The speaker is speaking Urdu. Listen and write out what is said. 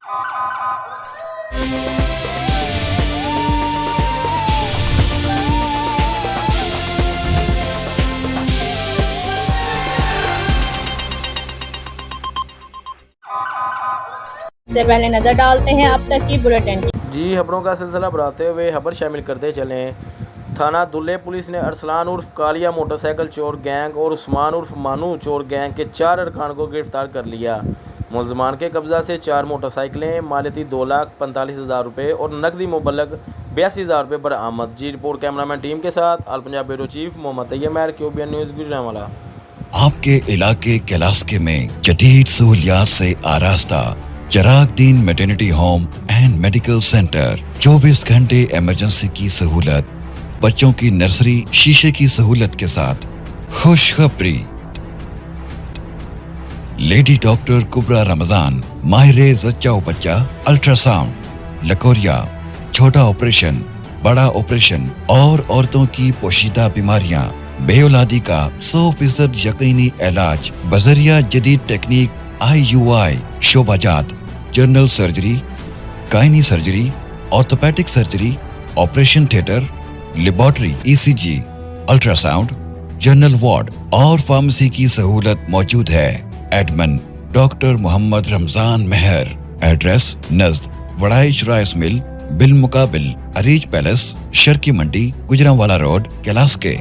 سے پہلے نظر ڈالتے ہیں اب تک کی بلیٹن کی۔ جی خبروں کا سلسلہ بڑھاتے ہوئے خبر شامل کرتے چلیں۔ تھانہ دلے پولیس نے ارسلان عرف کالیا موٹر سائیکل چور گینگ اور عثمان عرف مانو چور گینگ کے 4 ارکان کو گرفتار کر لیا۔ ملزمان کے قبضہ سے 4 موٹر سائیکلیں، مالیتی 2,45,000 روپے اور نقدی مبلغ 82,000 روپے برآمد۔ جی رپورٹ کیمرامین ٹیم کے ساتھ آل پنجاب بیورو چیف محمد طیب ماہر، QBN نیوز گوجرانوالہ۔ آپ کے علاقے کلاسکے میں جدید سہولیات سے آراستہ Chiragh Din maternity home and medical centre, 24 گھنٹے ایمرجنسی کی سہولت، بچوں کی نرسری شیشے کی سہولت کے ساتھ۔ خوشخبری، لیڈی ڈاکٹر کبرا رمضان، ماہر زچہ و بچہ، الٹرا ساؤنڈ، لکوریا، چھوٹا آپریشن، بڑا آپریشن اور عورتوں کی پوشیدہ بیماریاں، بے اولادی کا 100% یقینی علاج بذریعہ جدید ٹیکنیک IUI، شعبہ جات، general surgery, گائنی surgery, orthopaedic surgery, operation theatre, laboratory, ECG، ultra sound, general ward اور فارمیسی کی سہولت موجود ہے۔ ایڈمن ڈاکٹر محمد رمضان مہر، ایڈریس نزد وڑائچ رائس مل بالمقابل اریج پیلس، شرکی منڈی، گوجرانوالہ روڈ، کلاسکے۔